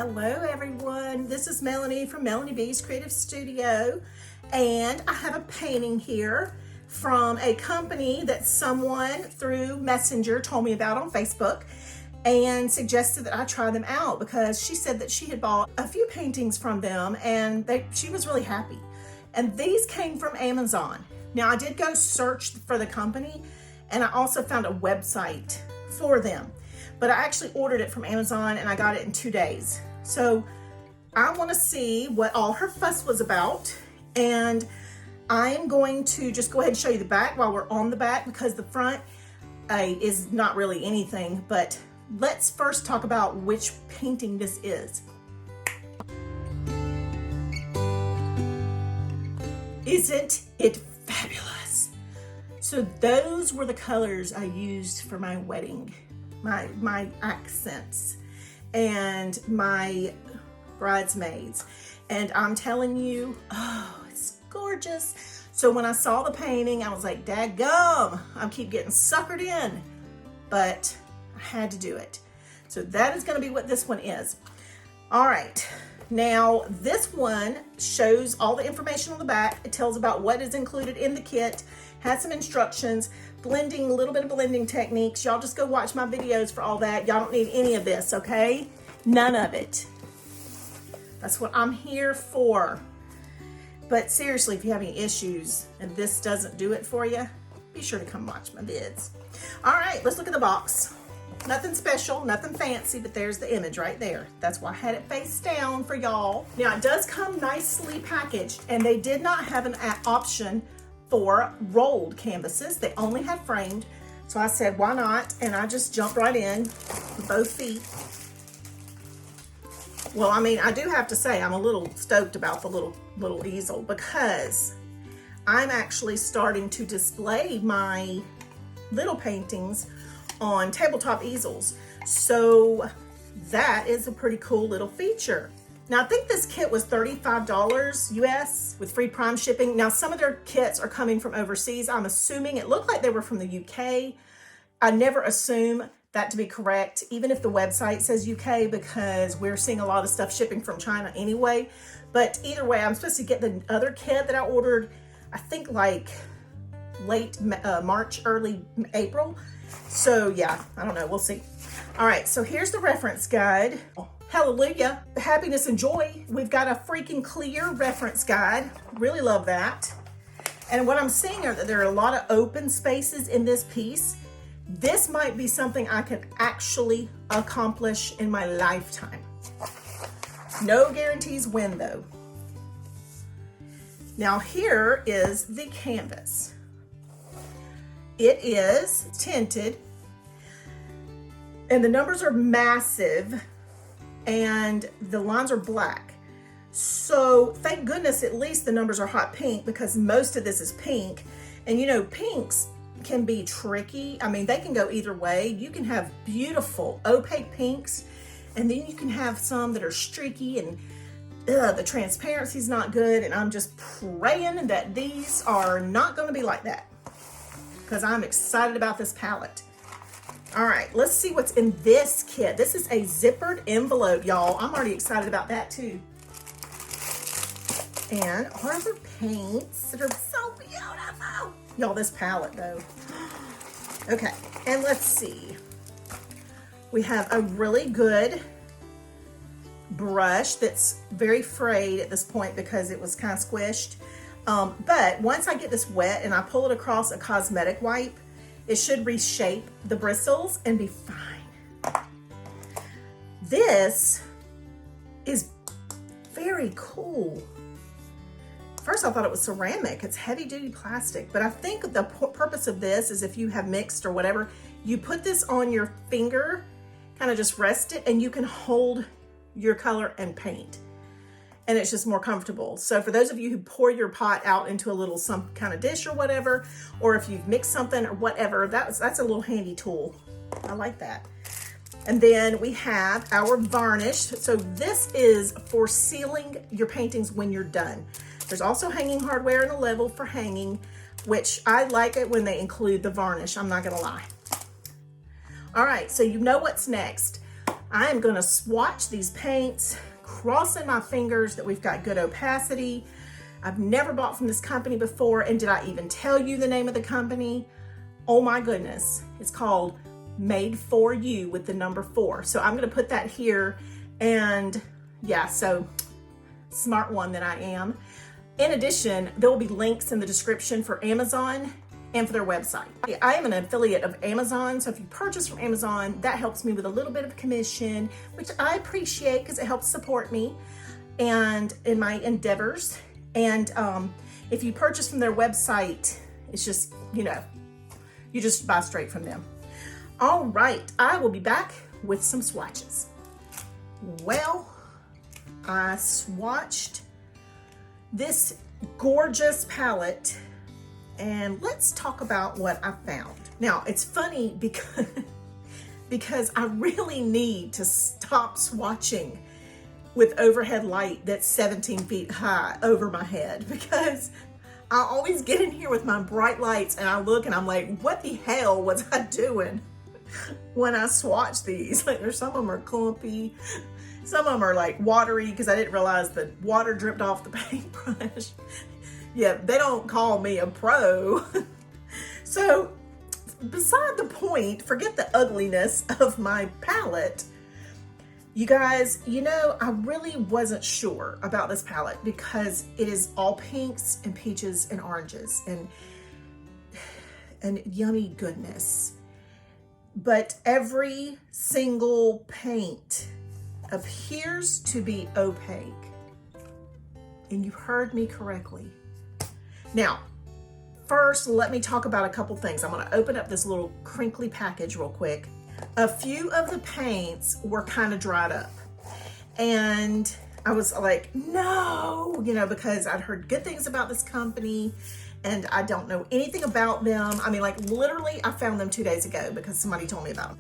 Hello everyone, this is Melanie from Melanie B's Creative Studio, and I have a painting here from a company that someone through Messenger told me about on Facebook and suggested that I try them out because she said that she had bought a few paintings from them and she was really happy. And these came from Amazon. Now I did go search for the company and I also found a website for them. But I actually ordered it from Amazon and I got it in 2 days. So I want to see what all her fuss was about, and I am going to just go ahead and show you the back while we're on the back because the front is not really anything. But let's first talk about which painting this is. Isn't it fabulous? So those were the colors I used for my wedding. My accents and my bridesmaids, and I'm telling you, oh, it's gorgeous. So when I saw the painting, I was like, dadgum, I keep getting suckered in, but I had to do it. So that is going to be what this one is. All right, now this one shows all the information on the back. It tells about what is included in the kit, has some instructions, blending, a little bit of blending techniques. Y'all just go watch my videos for all that. Y'all don't need any of this, okay? None of it. That's what I'm here for. But seriously, if you have any issues and this doesn't do it for you, be sure to come watch my vids. All right, let's look at the box. Nothing special, nothing fancy, but there's the image right there. That's why I had it face down for y'all. Now, it does come nicely packaged, and they did not have an option for rolled canvases. They only had framed. So I said, why not? And I just jumped right in with both feet. Well, I mean, I do have to say I'm a little stoked about the little easel because I'm actually starting to display my little paintings on tabletop easels. So that is a pretty cool little feature. Now, I think this kit was $35 US with free prime shipping. Now, some of their kits are coming from overseas. I'm assuming it looked like they were from the UK. I never assume that to be correct, even if the website says UK, because we're seeing a lot of stuff shipping from China anyway. But either way, I'm supposed to get the other kit that I ordered, I think like late March, early April. So yeah, I don't know, we'll see. All right, so here's the reference guide. Hallelujah, happiness and joy. We've got a freaking clear reference guide. Really love that. And what I'm seeing are that there are a lot of open spaces in this piece. This might be something I can actually accomplish in my lifetime. No guarantees when though. Now here is the canvas. It is tinted and the numbers are massive and the lines are black. So thank goodness at least the numbers are hot pink because most of this is pink. And you know, pinks can be tricky. I mean, they can go either way. You can have beautiful opaque pinks and then you can have some that are streaky and the transparency is not good. And I'm just praying that these are not going to be like that because I'm excited about this palette. All right, let's see what's in this kit. This is a zippered envelope, y'all. I'm already excited about that too. And Harbor paints that are so beautiful. Y'all, this palette though. Okay, and let's see. We have a really good brush that's very frayed at this point because it was kind of squished. But once I get this wet and I pull it across a cosmetic wipe, it should reshape the bristles and be fine. This is very cool. First I thought it was ceramic. It's heavy duty plastic, but I think the purpose of this is if you have mixed or whatever, you put this on your finger, kind of just rest it, and you can hold your color and paint. And it's just more comfortable. So for those of you who pour your pot out into a little some kind of dish or whatever, or if you've mixed something or whatever, that's a little handy tool. I like that. And then we have our varnish. So this is for sealing your paintings when you're done. There's also hanging hardware and a level for hanging, which I like it when they include the varnish, I'm not gonna lie. All right, so you know what's next. I am gonna swatch these paints, crossing my fingers that we've got good opacity. I've never bought from this company before, and did I even tell you the name of the company? Oh my goodness, it's called MADE4U with the number 4. So I'm gonna put that here, and yeah, so smart one that I am. In addition, there will be links in the description for Amazon and for their website. I am an affiliate of Amazon, so if you purchase from Amazon, that helps me with a little bit of commission, which I appreciate because it helps support me and in my endeavors. And if you purchase from their website, it's just, you know, you just buy straight from them. All right, I will be back with some swatches. Well, I swatched this gorgeous palette, and let's talk about what I found. Now, it's funny because I really need to stop swatching with overhead light that's 17 feet high over my head, because I always get in here with my bright lights and I look and I'm like, what the hell was I doing when I swatched these? Like, there's some of them are clumpy, some of them are like watery because I didn't realize the water dripped off the paintbrush. Yeah, they don't call me a pro. So beside the point, forget the ugliness of my palette. You guys, you know, I really wasn't sure about this palette because it is all pinks and peaches and oranges and yummy goodness. But every single paint appears to be opaque. And you heard me correctly. Now, first, let me talk about a couple things. I'm gonna open up this little crinkly package real quick. A few of the paints were kind of dried up. And I was like, no, you know, because I'd heard good things about this company and I don't know anything about them. I mean, like literally I found them 2 days ago because somebody told me about them.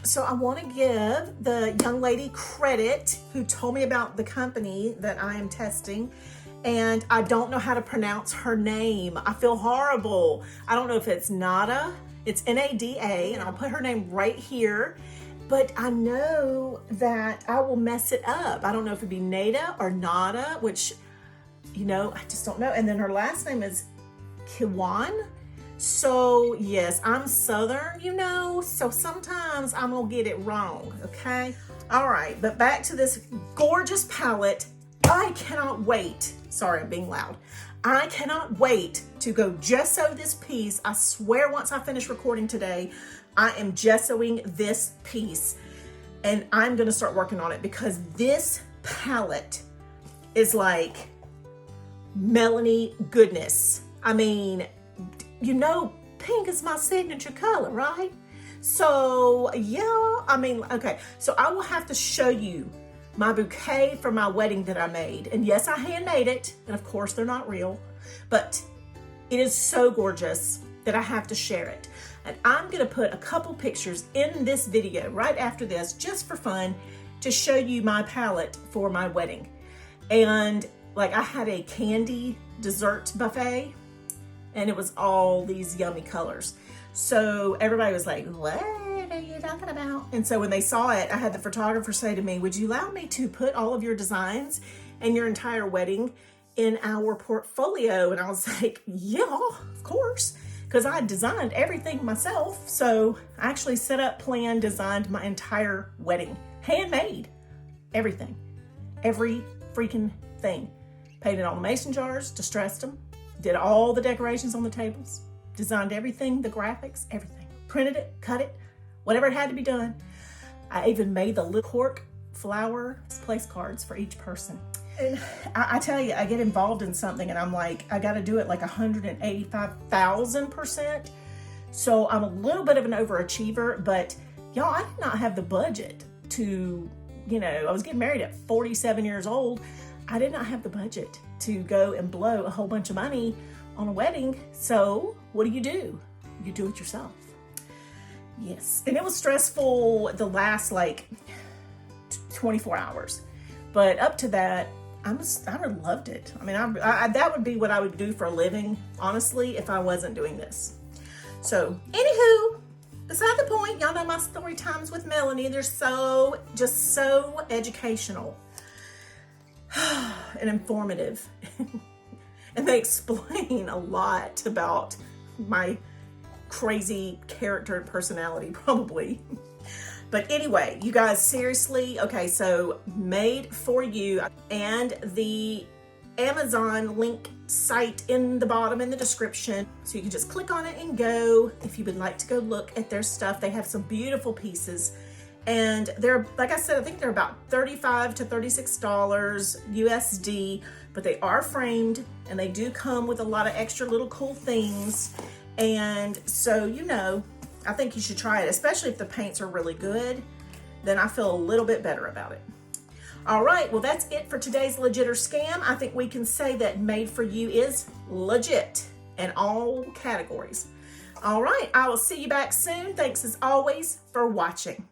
So I want to give the young lady credit who told me about the company that I am testing. And I don't know how to pronounce her name. I feel horrible. I don't know if it's Nada. It's N-A-D-A, and I'll put her name right here. But I know that I will mess it up. I don't know if it'd be Nada or Nada, which, you know, I just don't know. And then her last name is Kiwan. So yes, I'm Southern, you know, so sometimes I'm gonna get it wrong, okay? All right, but back to this gorgeous palette. I cannot wait. Sorry, I'm being loud. I cannot wait to go gesso this piece. I swear once I finish recording today, I am gessoing this piece and I'm gonna start working on it because this palette is like Melanie goodness. I mean, you know, pink is my signature color, right? So yeah, I mean, okay. So I will have to show you my bouquet for my wedding that I made. And yes, I handmade it. And of course they're not real, but it is so gorgeous that I have to share it. And I'm gonna put a couple pictures in this video right after this, just for fun, to show you my palette for my wedding. And like I had a candy dessert buffet and it was all these yummy colors. So everybody was like, what are you talking about? And so when they saw it, I had the photographer say to me, would you allow me to put all of your designs and your entire wedding in our portfolio? And I was like, yeah, of course, because I designed everything myself. So I actually set up, planned, designed my entire wedding, handmade, everything, every freaking thing. Painted all the mason jars, distressed them, did all the decorations on the tables, designed everything, the graphics, everything. Printed it, cut it, whatever it had to be done. I even made the little cork flower place cards for each person. And I tell you, I get involved in something and I'm like, I gotta do it like 185,000%. So I'm a little bit of an overachiever, but y'all, I did not have the budget to, you know, I was getting married at 47 years old. I did not have the budget to go and blow a whole bunch of money on a wedding. So what do? You do it yourself. Yes, and it was stressful the last like 24 hours, but up to that, I loved it. I mean, I that would be what I would do for a living, honestly, if I wasn't doing this. So anywho, beside the point. Y'all know my story times with Melanie. They're just so educational and informative. And they explain a lot about my crazy character and personality, probably. But anyway, you guys, seriously, okay, so MADE4U and the Amazon link site in the bottom in the description. So you can just click on it and go if you would like to go look at their stuff. They have some beautiful pieces. And they're, like I said, I think they're about $35 to $36 USD, but they are framed and they do come with a lot of extra little cool things. And so, you know, I think you should try it, especially if the paints are really good. Then I feel a little bit better about it. All right, well, that's it for today's Legit or Scam. I think we can say that MADE4U is legit in all categories. All right, I will see you back soon. Thanks as always for watching.